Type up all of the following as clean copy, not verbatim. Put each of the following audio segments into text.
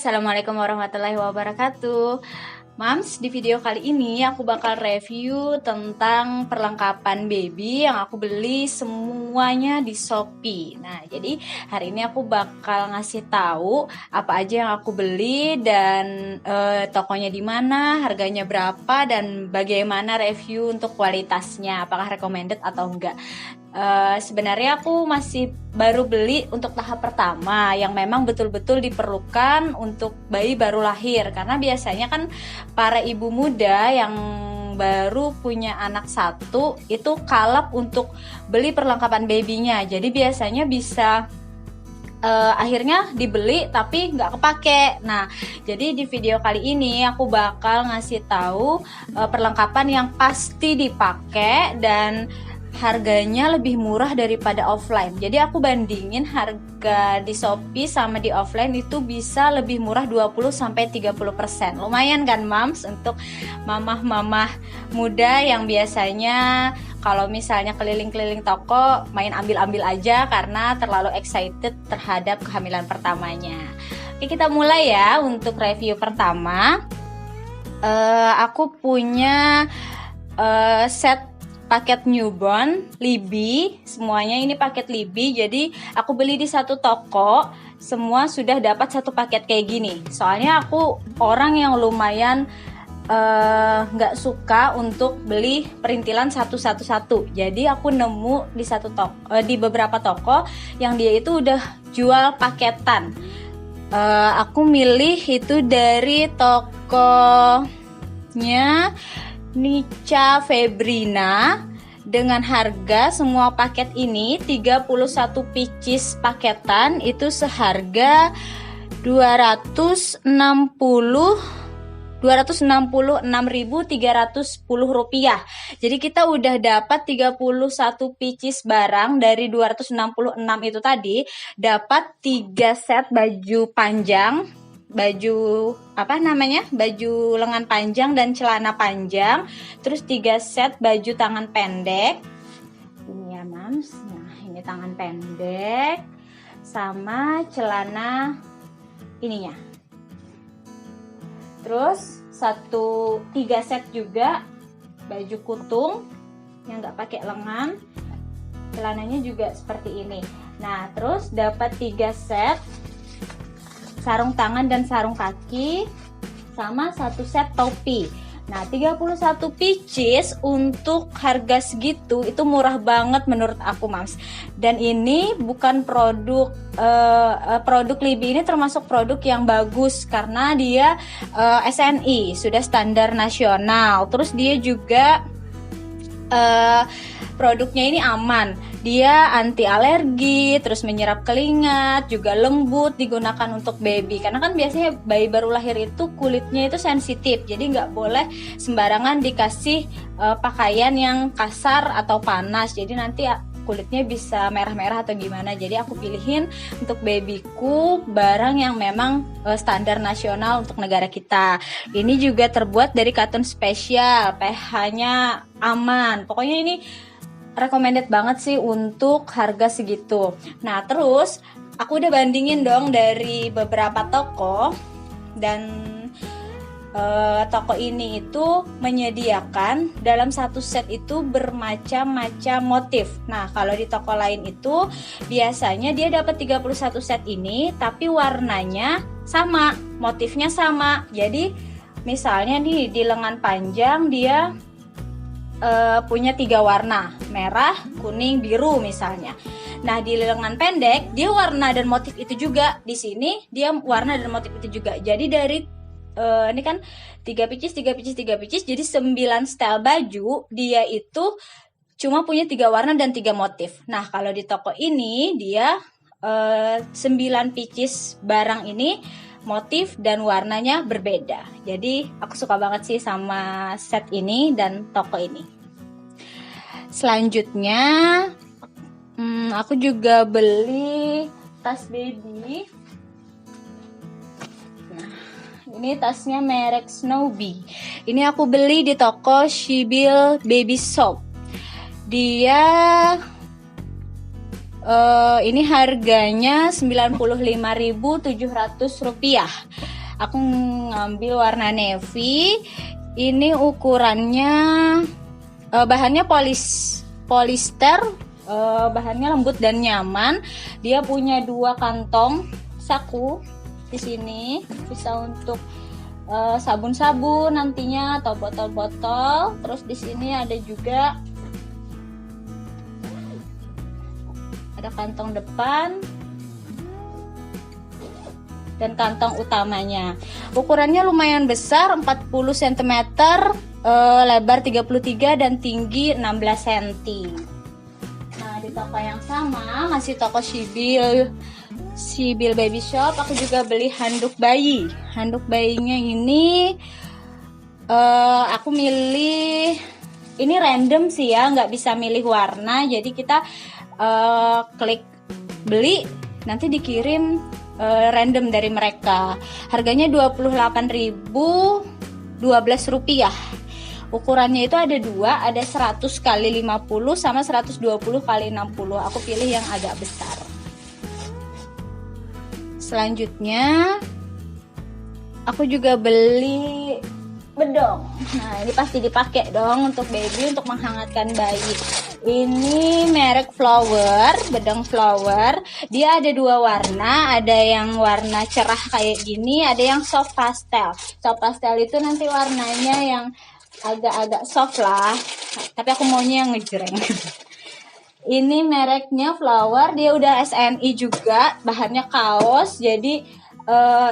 Assalamualaikum warahmatullahi wabarakatuh. Mams, di video kali ini aku bakal review tentang perlengkapan baby yang aku beli semuanya di Shopee. Nah, jadi hari ini aku bakal ngasih tahu apa aja yang aku beli dan tokonya di mana, harganya berapa, dan bagaimana review untuk kualitasnya, apakah recommended atau enggak. Sebenarnya aku masih baru beli untuk tahap pertama yang memang betul-betul diperlukan untuk bayi baru lahir, karena biasanya kan para ibu muda yang baru punya anak satu itu kalap untuk beli perlengkapan babynya, jadi biasanya bisa akhirnya dibeli tapi nggak kepake. Nah, jadi di video kali ini aku bakal ngasih tahu perlengkapan yang pasti dipakai dan harganya lebih murah daripada offline. Jadi aku bandingin harga di Shopee sama di offline itu bisa lebih murah 20-30%. Lumayan kan, Mams, untuk mamah-mamah muda yang biasanya kalau misalnya keliling-keliling toko main ambil-ambil aja karena terlalu excited terhadap kehamilan pertamanya. Oke, kita mulai ya untuk review pertama. Aku punya set paket newborn Libby, semuanya ini paket Libby. Jadi aku beli di satu toko, semua sudah dapat satu paket kayak gini. Soalnya aku orang yang lumayan nggak suka untuk beli perintilan satu. Jadi aku nemu di di beberapa toko yang dia itu udah jual paketan. Aku milih itu dari tokonya Nica Febrina dengan harga semua paket ini 31 pieces paketan itu seharga 266.310 rupiah. Jadi kita udah dapat 31 pieces barang dari 266 itu tadi, dapat 3 set baju panjang, baju lengan panjang dan celana panjang, terus 3 set baju tangan pendek ini ya, Mams. Nah, ini tangan pendek sama celana ininya, terus 3 set juga baju kutung yang nggak pakai lengan, celananya juga seperti ini. Nah, terus dapat 3 set sarung tangan dan sarung kaki sama 1 set topi. Nah, 31 pieces untuk harga segitu itu murah banget menurut aku, Mams. Dan ini bukan produk Libby, ini termasuk produk yang bagus karena dia SNI, sudah standar nasional. Terus dia juga produknya ini aman, dia anti alergi, terus menyerap keringat, juga lembut, digunakan untuk baby. Karena kan biasanya bayi baru lahir itu kulitnya itu sensitif, jadi nggak boleh sembarangan dikasih pakaian yang kasar atau panas, jadi nanti kulitnya bisa merah-merah atau gimana. Jadi aku pilihin untuk babyku barang yang memang standar nasional untuk negara kita. Ini juga terbuat dari katun spesial, pH-nya aman. Pokoknya ini recommended banget sih untuk harga segitu. Nah, terus aku udah bandingin dong dari beberapa toko, dan toko ini itu menyediakan dalam satu set itu bermacam-macam motif. Nah, kalau di toko lain itu biasanya dia dapat 31 set ini tapi warnanya sama, motifnya sama. Jadi misalnya nih di lengan panjang dia punya 3 warna, merah, kuning, biru misalnya. Nah, di lengan pendek dia warna dan motif itu juga. Di sini dia warna dan motif itu juga. Jadi dari ini kan 3 pieces, jadi 9 style baju, dia itu cuma punya 3 warna dan 3 motif. Nah, kalau di toko ini dia 9 pieces barang ini motif dan warnanya berbeda. Jadi aku suka banget sih sama set ini dan toko ini. Selanjutnya aku juga beli tas baby. Ini tasnya merek Snowbee. Ini aku beli di toko Shibil Baby Shop. Dia Ini harganya Rp95.700. Aku ngambil warna navy. Ini ukurannya bahannya polister, bahannya lembut dan nyaman. Dia punya 2 kantong saku di sini, bisa untuk sabun-sabun nantinya atau botol-botol. Terus di sini ada juga kantong depan dan kantong utamanya. Ukurannya lumayan besar, 40 cm, lebar 33 dan tinggi 16 cm. Nah, di toko yang sama, masih toko Sibil Baby Shop, aku juga beli handuk bayi. Handuk bayinya ini aku milih, ini random sih ya, nggak bisa milih warna. Jadi kita klik beli, nanti dikirim random dari mereka. Harganya Rp28.012. Ukurannya itu ada 2, ada 100 x 50 sama 120 x 60. Aku pilih yang agak besar. Selanjutnya aku juga beli bedong. Nah, ini pasti dipakai dong untuk baby, untuk menghangatkan bayi. Ini merek Flower, bedong Flower. Dia ada 2 warna, ada yang warna cerah kayak gini, ada yang soft pastel. Soft pastel itu nanti warnanya yang agak-agak soft lah, tapi aku maunya yang ngejreng. Ini mereknya Flower, dia udah SNI juga, bahannya kaos, jadi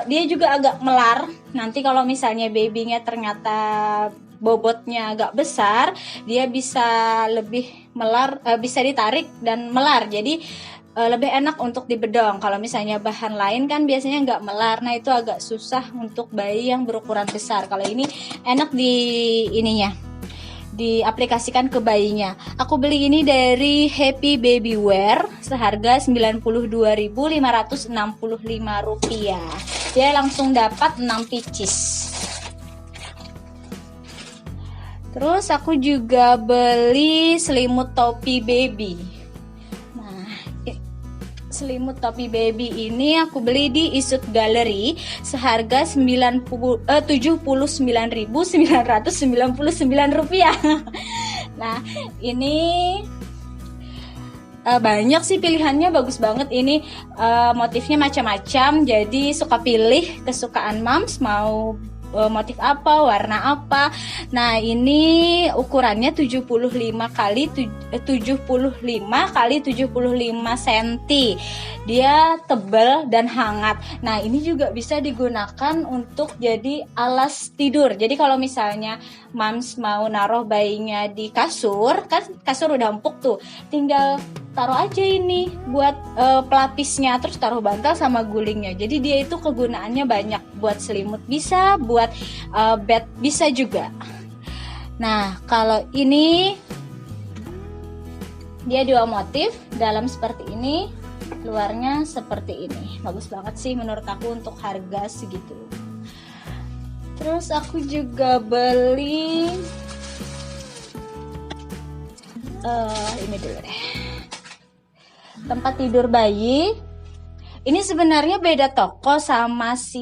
dia juga agak melar. Nanti kalau misalnya babynya ternyata bobotnya agak besar, dia bisa lebih melar, bisa ditarik dan melar. Jadi lebih enak untuk dibedong. Kalau misalnya bahan lain kan biasanya nggak melar, nah itu agak susah untuk bayi yang berukuran besar. Kalau ini enak di ininya, diaplikasikan ke bayinya. Aku beli ini dari Happy Baby Wear seharga Rp92.565. Dia langsung dapat 6 pieces. Terus aku juga beli selimut topi baby. Nah, selimut topi baby ini aku beli di Isut Gallery seharga Rp79.999. Nah, ini banyak sih pilihannya, bagus banget. Ini motifnya macam-macam, jadi suka pilih kesukaan moms, mau motif apa, warna apa. Nah, ini ukurannya 75 kali 75 cm. Dia tebal dan hangat. Nah, ini juga bisa digunakan untuk jadi alas tidur. Jadi kalau misalnya moms mau naruh bayinya di kasur, kan kasur udah empuk tuh, tinggal taruh aja ini buat pelapisnya, terus taruh bantal sama gulingnya. Jadi dia itu kegunaannya banyak, buat selimut bisa, buat bed bisa juga. Nah, kalau ini dia 2 motif, dalam seperti ini, luarnya seperti ini. Bagus banget sih menurut aku untuk harga segitu. Terus aku juga beli ini dulu deh, tempat tidur bayi. Ini sebenarnya beda toko sama si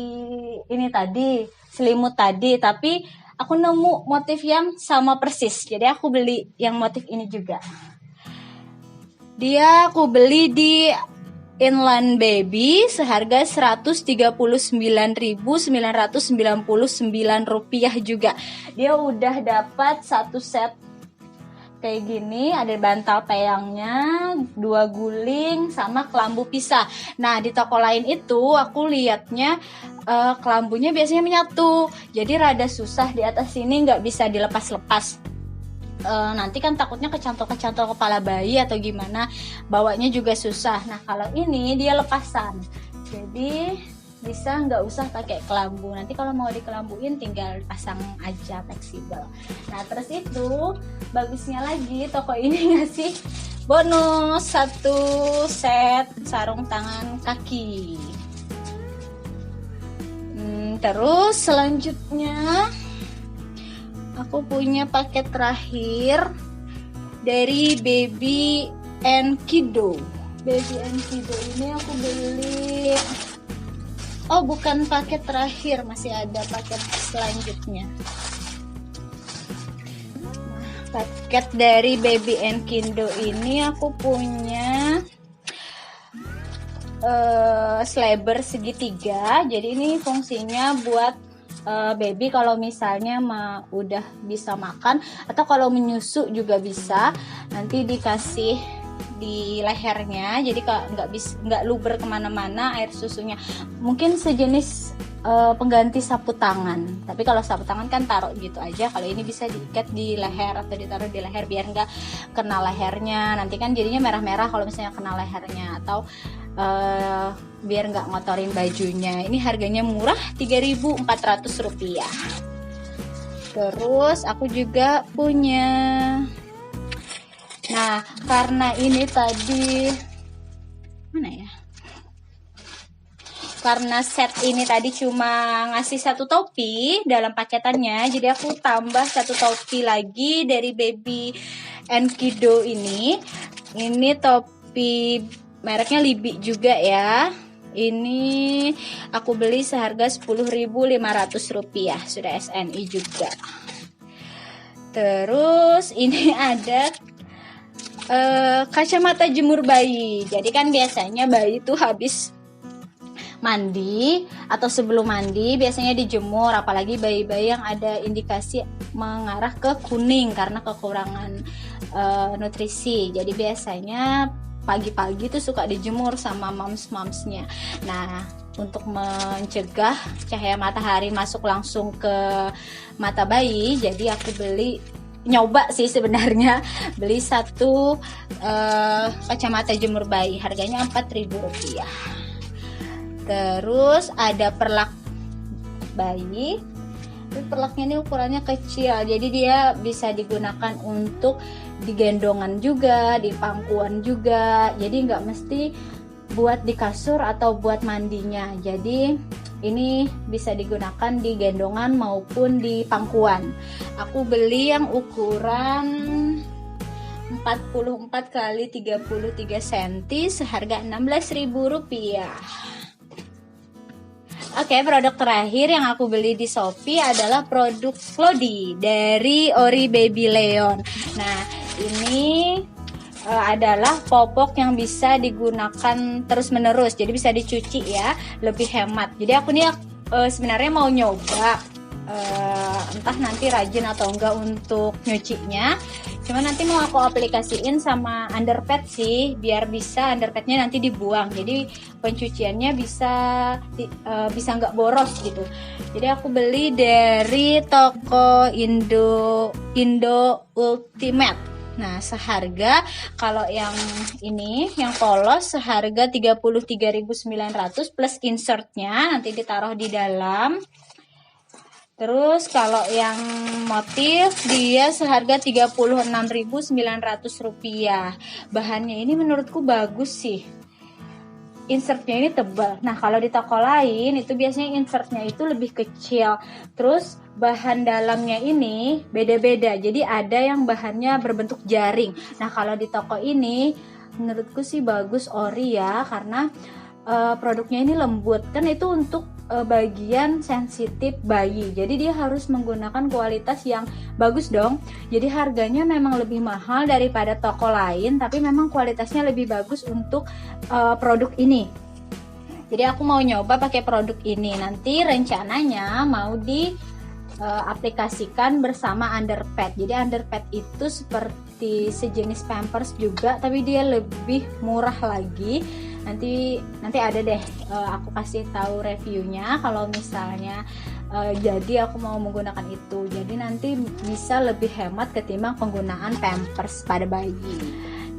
ini tadi, selimut tadi, tapi aku nemu motif yang sama persis. Jadi aku beli yang motif ini juga. Dia aku beli di Inland Baby seharga Rp139.999 juga. Dia udah dapat 1 set kayak gini, ada bantal peyangnya, 2 guling, sama kelambu pisah. Nah, di toko lain itu aku lihatnya kelambunya biasanya menyatu, jadi rada susah di atas sini, nggak bisa dilepas-lepas. Nanti kan takutnya kecantol-kecantol kepala bayi atau gimana, bawanya juga susah. Nah, kalau ini dia lepasan, jadi bisa nggak usah pakai kelambu. Nanti kalau mau dikelambuin tinggal pasang aja, fleksibel. Nah, terus itu bagusnya lagi toko ini ngasih bonus 1 set sarung tangan kaki. Terus selanjutnya aku punya paket terakhir dari Baby and Kiddo. Baby Enkidu ini aku beli, oh bukan paket terakhir, masih ada paket selanjutnya. Paket dari Baby Enkidu ini aku punya slabber segitiga. Jadi ini fungsinya buat baby kalau misalnya udah bisa makan atau kalau menyusu juga bisa. Nanti dikasih di lehernya, jadi nggak luber kemana-mana air susunya. Mungkin sejenis pengganti sapu tangan, tapi kalau sapu tangan kan taruh gitu aja. Kalau ini bisa diikat di leher atau ditaruh di leher biar nggak kena lehernya. Nanti kan jadinya merah-merah kalau misalnya kena lehernya, atau biar nggak ngotorin bajunya. Ini harganya murah, Rp3.400. Terus aku juga punya, nah karena ini tadi mana ya, karena set ini tadi cuma ngasih satu topi dalam paketannya, jadi aku tambah satu topi lagi dari Baby Enkidu ini. Ini topi mereknya Libby juga ya. Ini aku beli seharga Rp10.500, sudah SNI juga. Terus ini ada kacamata jemur bayi. Jadi kan biasanya bayi tuh habis mandi atau sebelum mandi biasanya dijemur, apalagi bayi-bayi yang ada indikasi mengarah ke kuning karena kekurangan nutrisi. Jadi biasanya pagi-pagi tuh suka dijemur sama moms-momsnya. Nah, untuk mencegah cahaya matahari masuk langsung ke mata bayi, jadi aku nyoba sih sebenarnya beli satu kacamata jemur bayi, harganya Rp4.000. Terus ada perlak bayi. Perlaknya ini ukurannya kecil, jadi dia bisa digunakan untuk digendongan juga, di pangkuan juga. Jadi nggak mesti buat di kasur atau buat mandinya. Jadi ini bisa digunakan di gendongan maupun di pangkuan. Aku beli yang ukuran 44 x 33 cm seharga Rp16.000. Oke, produk terakhir yang aku beli di Shopee adalah produk Clody dari Ori Baby Leon. Nah, ini adalah popok yang bisa digunakan terus-menerus, jadi bisa dicuci ya, lebih hemat. Jadi aku nih sebenarnya mau nyoba, entah nanti rajin atau enggak untuk nyucinya. Cuma nanti mau aku aplikasiin sama underpad sih, biar bisa underpadnya nanti dibuang. Jadi pencuciannya bisa nggak boros gitu. Jadi aku beli dari toko Indo Ultimate. Nah, seharga kalau yang ini yang polos seharga 33.900 plus insertnya nanti ditaruh di dalam. Terus kalau yang motif dia seharga Rp36.900. Bahannya ini menurutku bagus sih. Insertnya ini tebal. Nah, kalau di toko lain itu biasanya insertnya itu lebih kecil. Terus bahan dalamnya ini beda-beda. Jadi ada yang bahannya berbentuk jaring. Nah, kalau di toko ini menurutku sih bagus Ori ya, karena produknya ini lembut. Kan itu untuk bagian sensitif bayi, jadi dia harus menggunakan kualitas yang bagus dong. Jadi harganya memang lebih mahal daripada toko lain, tapi memang kualitasnya lebih bagus untuk produk ini. Jadi aku mau nyoba pakai produk ini. Nanti rencananya mau aplikasikan bersama underpad. Jadi underpad itu seperti sejenis Pampers juga, tapi dia lebih murah lagi. Nanti ada deh, aku kasih tahu reviewnya kalau misalnya jadi aku mau menggunakan itu. Jadi nanti bisa lebih hemat ketimbang penggunaan Pampers pada bayi.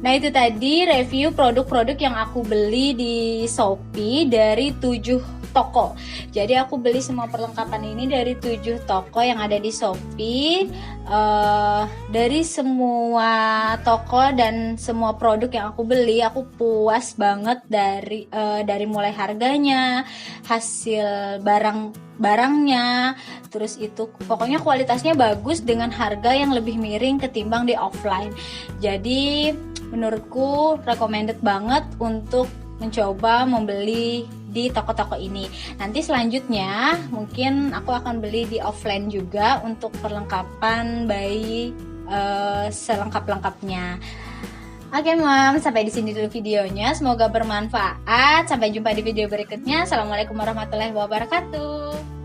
Nah, itu tadi review produk-produk yang aku beli di Shopee dari 7 toko. Jadi aku beli semua perlengkapan ini dari 7 toko yang ada di Shopee. Dari semua toko dan semua produk yang aku beli, aku puas banget dari mulai harganya, hasil barangnya, terus itu pokoknya kualitasnya bagus dengan harga yang lebih miring ketimbang di offline. Jadi menurutku recommended banget untuk mencoba membeli di toko-toko ini. Nanti selanjutnya mungkin aku akan beli di offline juga untuk perlengkapan bayi selengkap-lengkapnya. Oke Mam, sampai di sini dulu videonya. Semoga bermanfaat. Sampai jumpa di video berikutnya. Assalamualaikum warahmatullahi wabarakatuh.